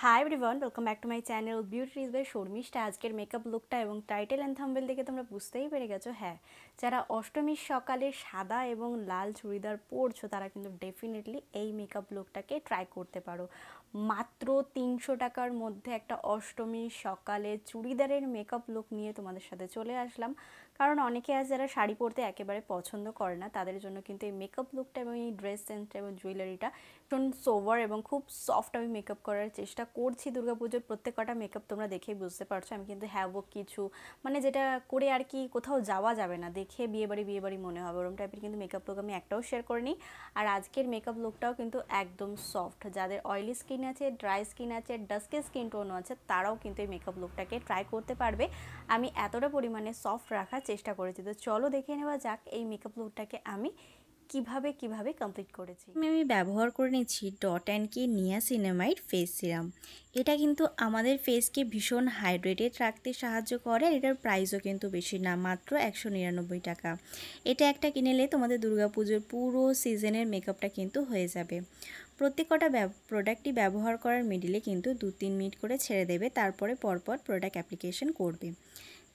High everyone, welcome back to my channel beauty is by Sharmistha. আজকের makeup লুকটা এবং title and thumbnail দেখে তোমরা বুঝতেই পেরে গেছো। হ্যাঁ, যারা অষ্টমীর সকালে সাদা এবং লাল চুড়িদার পরছো তারা কিন্তু ডেফিনেটলি এই মেকআপ লুকটাকে ট্রাই করতে পারো। মাত্র 300 টাকার মধ্যে একটা অষ্টমীর সকালে চুড়িদারের মেকআপ লুক নিয়ে তোমাদের সাথে চলে আসলাম। কারণ অনেকে আছে যারা শাড়ি পরতে একেবারে পছন্দ করে না, তাদের জন্য কিন্তু এই মেকআপ লুকটা এবং এই ড্রেস সেন্সটা এবং জুয়েলারিটা ভীষণ সোভার এবং খুব সফট আমি মেকআপ করার চেষ্টা করছি। দুর্গাপুজোর প্রত্যেকটা মেকআপ তোমরা দেখেই বুঝতে পারছো আমি কিন্তু হ্যাভো কিছু মানে যেটা করে আর কি কোথাও যাওয়া যাবে না, দেখে বিয়েবাড়ি মনে হবে ওরকম টাইপের কিন্তু মেকআপ লুক আমি একটাও শেয়ার করিনি। আর আজকের মেকআপ লুকটাও কিন্তু একদম সফট। যাদের অয়েলি স্কিন আছে, ড্রাই স্কিন আছে, ডাস্কি স্কিন টোনও আছে, তারাও কিন্তু এই মেকআপ লুকটাকে ট্রাই করতে পারবে। আমি এতটা পরিমাণে সফট রাখার চেষ্টা করেছি। তো চলো দেখে নেওয়া যাক এই মেকআপ লুকটাকে আমি কিভাবে কমপ্লিট করেছি। আমি ব্যবহার করে নিচ্ছি ডট অ্যান্ড কি নিয়াসিনামাইড ফেস সিরাম। এটা কিন্তু আমাদের ফেসকে ভীষণ হাইড্রেটেড রাখতে সাহায্য করে। আর এটার প্রাইসও কিন্তু বেশি না, মাত্র 199 টাকা। এটা একটা কিনেলে তোমাদের দুর্গাপুজোর পুরো সিজনের মেকআপটা কিন্তু হয়ে যাবে। প্রত্যেকটা প্রোডাক্টই ব্যবহার করার মিডিলে কিন্তু 2-3 মিনিট করে ছেড়ে দেবে, তারপরে পরপর প্রোডাক্ট অ্যাপ্লিকেশন করবে।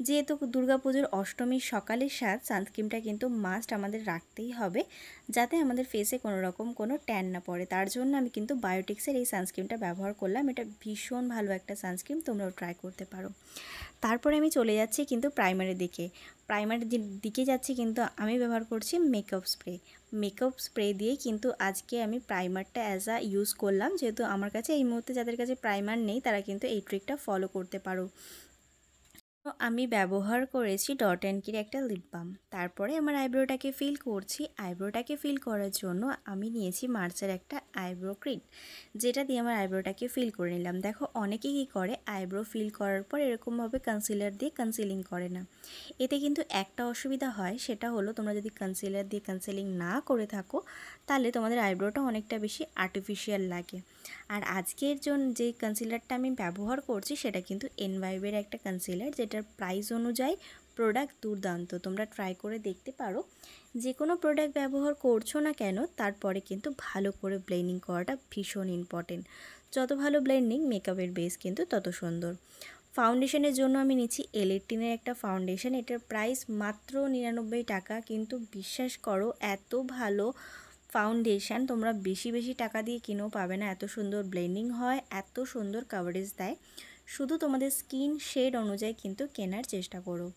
যেহেতু দুর্গাপুজোর অষ্টমীর সকালের স্বাদ, সানস্ক্রিনটা কিন্তু মাস্ট আমাদের রাখতেই হবে, যাতে আমাদের ফেসে কোনো রকম কোনো ট্যান না পড়ে। তার জন্য আমি কিন্তু বায়োটিক্সের এই সানস্ক্রিনটা ব্যবহার করলাম। এটা ভীষণ ভালো একটা সানস্ক্রিন, তোমরাও ট্রাই করতে পারো। তারপরে আমি চলে যাচ্ছি কিন্তু প্রাইমারের দিকে। প্রাইমারের দিকে যাচ্ছি কিন্তু আমি ব্যবহার করছি মেকআপ স্প্রে দিয়েই কিন্তু আজকে আমি প্রাইমারটা ইউজ করলাম। যেহেতু আমার কাছে এই মুহূর্তে যাদের কাছে প্রাইমার নেই তারা কিন্তু এই ট্রিকটা ফলো করতে পারো। তো আমি ব্যবহার করেছি ডট অ্যান্ড কির একটা লিপ বাম। তারপরে আমার আইব্রোটাকে ফিল করছি। আইব্রোটাকে ফিল করার জন্য আমি নিয়েছি মার্সের একটা আইব্রো ক্রিট, যেটা দিয়ে আমার আইব্রোটাকে ফিল করে নিলাম। দেখো অনেকে কী করে, আইব্রো ফিল করার পর এরকমভাবে কনসিলার দিয়ে কনসিলিং করে না। এতে কিন্তু একটা অসুবিধা হয়, সেটা হলো তোমরা যদি কনসিলার দিয়ে কনসিলিং না করে থাকো তাহলে তোমাদের আইব্রোটা অনেকটা বেশি আর্টিফিশিয়াল লাগে। আর আজকের জন্য যে কনসিলারটা আমি ব্যবহার করছি সেটা কিন্তু এনভাইবের একটা কনসিলার, যেটার প্রাইস অনুযায়ী প্রোডাক্ট দুর্দান্ত। তোমরা ট্রাই করে দেখতে পারো। যে কোনো প্রোডাক্ট ব্যবহার করছো না কেন তারপরে কিন্তু ভালো করে ব্লেন্ডিং করাটা ভীষণ ইম্পর্টেন্ট। যত ভালো ব্লেন্ডিং, মেকআপের বেস কিন্তু তত সুন্দর। ফাউন্ডেশনের জন্য আমি নিচ্ছি L18-এর একটা ফাউন্ডেশন। এটার প্রাইস মাত্র 99 টাকা, কিন্তু বিশ্বাস করো এত ভালো ফাউন্ডেশন তোমরা বেশি টাকা দিয়ে কিনেও পাবে না। এত সুন্দর ব্লেন্ডিং হয়, এত সুন্দর কভারেজ দেয়। শুধু তোমাদের স্কিন শেড অনুযায়ী কিন্তু কেনার চেষ্টা করো।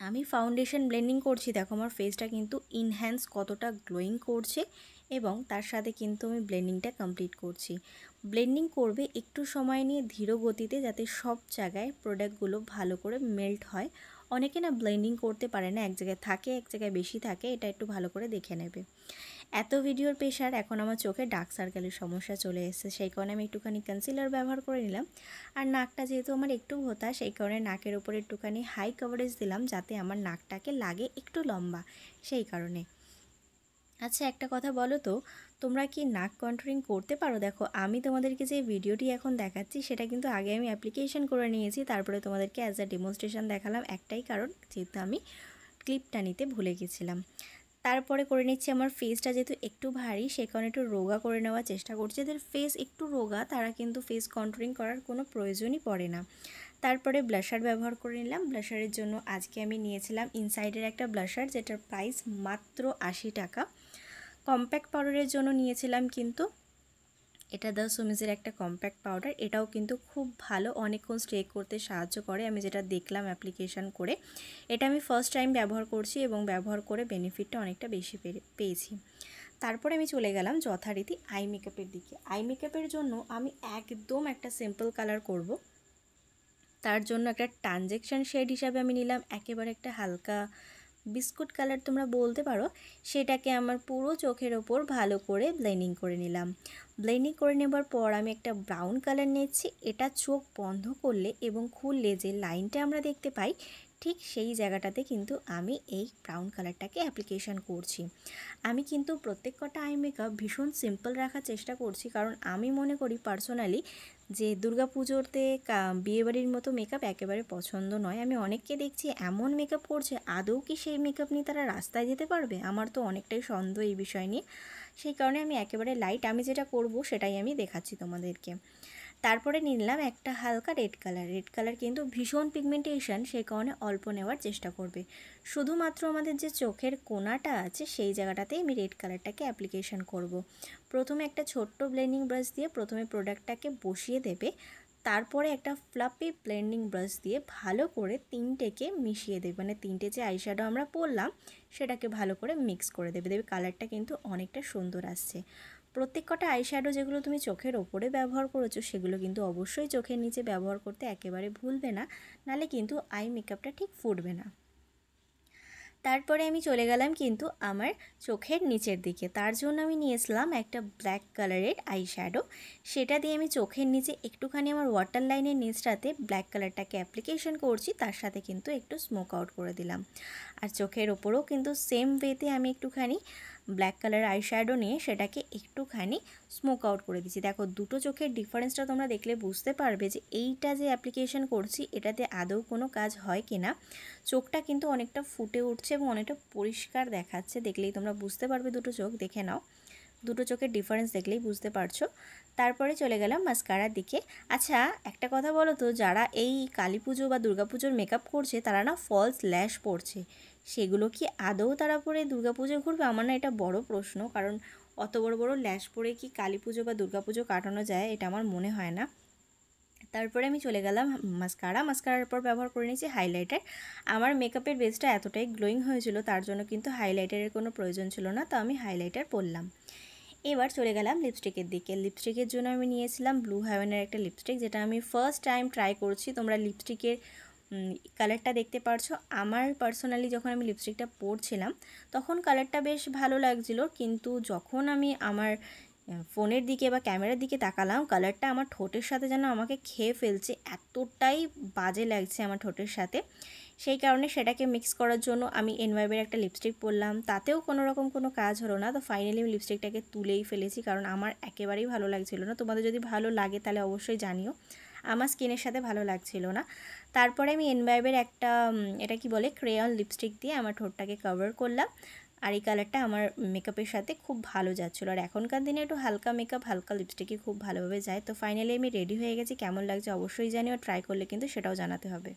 আমি ফাউন্ডেশন ব্লেন্ডিং করছি, দেখো আমার ফেসটা কিন্তু ইনহ্যান্স কতটা গ্লোয়িং করছে, এবং তার সাথে কিন্তু আমি ব্লেন্ডিংটা কমপ্লিট করছি। ব্লেন্ডিং করবে একটু সময় নিয়ে ধীর গতিতে, যাতে সব জায়গায় প্রোডাক্টগুলো ভালো করে মেল্ট হয়। অনেকে না ব্লেন্ডিং করতে পারে না, এক জায়গায় থাকে এক জায়গায় বেশি থাকে, এটা একটু ভালো করে দেখে নেবে। এত ভিডিওর প্রেশার, এখন আমার চোখে ডার্ক সার্কেলের সমস্যা চলে এসেছে, সেই কারণে আমি একটুখানি কনসিলার ব্যবহার করে নিলাম। আর নাকটা যেহেতু আমার একটু ভোঁতা, সেই কারণে নাকের ওপরে একটুখানি হাই কভারেজ দিলাম, যাতে আমার নাকটাকে লাগে একটু লম্বা, সেই কারণে। আচ্ছা একটা কথা বলো তো, তোমরা কি নাক কন্ট্রোলিং করতে পারো? দেখো আমি তোমাদেরকে যে ভিডিওটি এখন দেখাচ্ছি সেটা কিন্তু আগে আমি অ্যাপ্লিকেশন করে নিয়েছি, তারপরে তোমাদেরকে ডেমনস্ট্রেশন দেখালাম, একটাই কারণ যেহেতু আমি ক্লিপটা নিতে ভুলে গেছিলাম। তারপরে করে নিচ্ছি, আমার ফেসটা যেহেতু একটু ভারী সে কারণে একটু রোগা করে নেওয়ার চেষ্টা করছি। যাদের ফেস একটু রোগা তারা কিন্তু ফেস কন্ট্রোলিং করার কোনো প্রয়োজনই পড়ে না। তারপরে ব্লাশার ব্যবহার করে নিলাম। ব্লাশারের জন্য আজকে আমি নিয়েছিলাম ইনসাইডের একটা ব্লাশার, যেটার প্রাইস মাত্র 80 টাকা। কম্প্যাক্ট পাউডারের জন্য নিয়েছিলাম কিন্তু এটা দ্য সুমিজের একটা কম্প্যাক্ট পাউডার। এটাও কিন্তু খুব ভালো, অনেকক্ষণ স্টে করতে সাহায্য করে, আমি যেটা দেখলাম অ্যাপ্লিকেশান করে। এটা আমি ফার্স্ট টাইম ব্যবহার করছি এবং ব্যবহার করে বেনিফিটটা অনেকটা বেশি পেয়েছি। তারপরে আমি চলে গেলাম যথারীতি আই মেকআপের দিকে। আই মেকআপের জন্য আমি একদম একটা সিম্পল কালার করব। তার জন্য একটা ট্রানজেকশন শেড হিসাবে আমি নিলাম একেবারে একটা হালকা বিস্কুট কালার তোমরা বলতে পারো। সেটাকে আমার পুরো চোখের ওপর ভালো করে ব্লেন্ডিং করে নিলাম। ব্লেন্ডিং করে নেবার পর আমি একটা ব্রাউন কালার নিচ্ছি। এটা চোখ বন্ধ করলে এবং খুললে যে লাইনটা আমরা দেখতে পাই, ঠিক সেই জায়গাটাতে কিন্তু আমি এই ব্রাউন কালারটাকে অ্যাপ্লিকেশান করছি। আমি কিন্তু প্রত্যেক কটা আই মেকআপ ভীষণ সিম্পল রাখার চেষ্টা করছি, কারণ আমি মনে করি পার্সোনালি যে দুর্গাপুজোতে বিয়েবাড়ির মতো মেকআপ একেবারে পছন্দ নয়। আমি অনেককে দেখছি এমন মেকআপ করছে, আদৌ কি সেই মেকআপ নিয়ে তারা রাস্তায় যেতে পারবে? আমার তো অনেকটাই সন্দেহ এই বিষয় নিয়ে। সেই কারণে আমি একেবারে লাইট, আমি যেটা করব সেটাই আমি দেখাচ্ছি তোমাদেরকে। তারপরে নিলাম একটা হালকা রেড কালার কিন্তু ভীষণ পিগমেন্টেশন, সেই কারণে অল্প নেওয়ার চেষ্টা করবে। শুধুমাত্র আমাদের যে চোখের কোণাটা আছে সেই জায়গাটাতেই আমি রেড কালারটাকে অ্যাপ্লিকেশন করব। প্রথমে একটা ছোট্ট ব্লেন্ডিং ব্রাশ দিয়ে প্রথমে প্রোডাক্টটাকে বসিয়ে দেবে, তারপরে একটা ফ্লাপি ব্লেন্ডিং ব্রাশ দিয়ে ভালো করে তিনটেকে মিশিয়ে দেবে, মানে তিনটে যে আইশ্যাডো আমরা পরলাম সেটাকে ভালো করে মিক্স করে দেবে। দেখবে কালারটা কিন্তু অনেকটা সুন্দর আসছে। প্রত্যেক কটা আইশ্যাডো যেগুলো তুমি চোখের ওপরে ব্যবহার করেছো সেগুলো কিন্তু অবশ্যই চোখের নিচে ব্যবহার করতে একেবারে ভুলবে না, নাহলে কিন্তু আই মেকআপটা ঠিক ফুটবে না। তারপরে আমি চলে গেলাম কিন্তু আমার চোখের নিচের দিকে। তার জন্য আমি নিয়েছিলাম একটা ব্ল্যাক কালারের আইশ্যাডো, সেটা দিয়ে আমি চোখের নিচে একটুখানি আমার ওয়াটার লাইনের নিচটাতে ব্ল্যাক কালারটাকে অ্যাপ্লিকেশন করছি, তার সাথে কিন্তু একটু স্মোক আউট করে দিলাম। আর চোখের ওপরেও কিন্তু সেম ওয়েতে আমি একটুখানি ব্ল্যাক কালার আইশ্যাডো নিয়ে সেটাকে একটুখানি স্মোক আউট করে দিচ্ছি। দেখো দুটো চোখের ডিফারেন্সটা তোমরা দেখলে বুঝতে পারবে যে এইটা যে অ্যাপ্লিকেশন করছি এটাতে আদৌ কোনো কাজ হয় কি না। চোখটা কিন্তু অনেকটা ফুটে উঠছে এবং অনেকটা পরিষ্কার দেখাচ্ছে, দেখলেই তোমরা বুঝতে পারবে। দুটো চোখ দেখে নাও, দুটো চোখের ডিফারেন্স দেখলেই বুঝতে পারছো। তারপরে চলে গেলাম মাস্কারার দিকে। আচ্ছা একটা কথা বলো তো, যারা এই কালী পুজো বা দুর্গা পুজোর মেকআপ করছে তারা না ফলস ল্যাশ পরছে, সেগুলো কি আদৌ তারা পরে দুর্গা পুজো ঘুরবে? আমার না এটা বড় প্রশ্ন, কারণ অত বড় বড় ল্যাশ পরে কি কালী পুজো বা দুর্গা পুজো কাটানো যায়, এটা আমার মনে হয় না। তারপরে আমি চলে গেলাম মাস্কারার পর ব্যবহার করে নিয়েছি হাইলাইটার। আমার মেকআপের বেসটা এতটাই গ্লোয়িং হয়েছিল তার জন্য কিন্তু হাইলাইটারের কোনো প্রয়োজন ছিল না, তো আমি হাইলাইটার পরলাম। এবার চলে গেলাম লিপস্টিকের দিকে। লিপস্টিকের জন্য আমি নিয়েছিলাম ব্লু হেভেনের একটা লিপস্টিক, যেটা আমি ফার্স্ট টাইম ট্রাই করছি। তোমরা লিপস্টিকের কালারটা দেখতে পারছো। আমার পার্সোনালি যখন আমি লিপস্টিকটা পরছিলাম তখন কালারটা বেশ ভালো লাগছিলো, কিন্তু যখন আমি আমার ফোনের দিকে বা ক্যামেরার দিকে তাকালাম কালারটা আমার ঠোঁটের সাথে যেন আমাকে খেয়ে ফেলছে, এতটাই বাজে লাগছে আমার ঠোঁটের সাথে। সেই কারণে সেটাকে মিক্স করার জন্য আমি এনভাইবের একটা লিপস্টিক পরলাম, তাতেও কোনো রকম কোনো কাজ হলো না। তো ফাইনালি আমি লিপস্টিকটাকে তুলেই ফেলেছি, কারণ আমার একেবারেই ভালো লাগছিল না। তোমাদের যদি ভালো লাগে তাহলে অবশ্যই জানিও, আমার স্কিনের সাথে ভালো লাগছিল না। তারপরে আমি এনভাইবের একটা এটা কি বলে ক্রেয়ন লিপস্টিক দিয়ে আমার ঠোঁটটাকে কভার করলাম, আর এই কালারটা আমার মেকআপের সাথে খুব ভালো যাচ্ছিলো। আর এখনকার দিনে একটু হালকা মেকআপ হালকা লিপস্টিকই খুব ভালোভাবে যায়। তো ফাইনালি আমি রেডি হয়ে গেছি, কেমন লাগছে অবশ্যই জানিও, ট্রাই করলে কিন্তু সেটাও জানাতে হবে।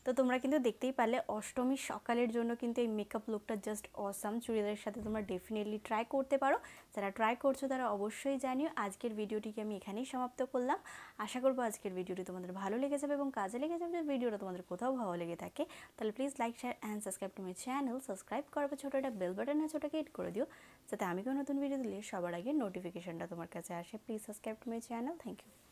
তো তোমরা কিন্তু দেখতেই পারলে অষ্টমীর সকালের জন্য কিন্তু এই মেকআপ লুকটা জাস্ট অসাম। চুড়িদারের সাথে তোমরা ডেফিনেটলি ট্রাই করতে পারো, যারা ট্রাই করছো তারা অবশ্যই জানিও। আজকের ভিডিওটিকে আমি এখানেই সমাপ্ত করলাম। আশা করবো আজকের ভিডিওটি তোমাদের ভালো লেগে যাবে এবং কাজে লেগে যাবে। ভিডিওটা তোমাদের কোথাও ভালো লেগে থাকে তাহলে please like share and subscribe to my channel. Subscribe করার পর ছোটো একটা বেল বাটন আছে ওটাকে হিট করে দিও, যাতে আমি কোনো নতুন ভিডিও দিলে সবার আগে নোটিফিকেশনটা তোমার কাছে আসে। Please subscribe to my channel. Thank you.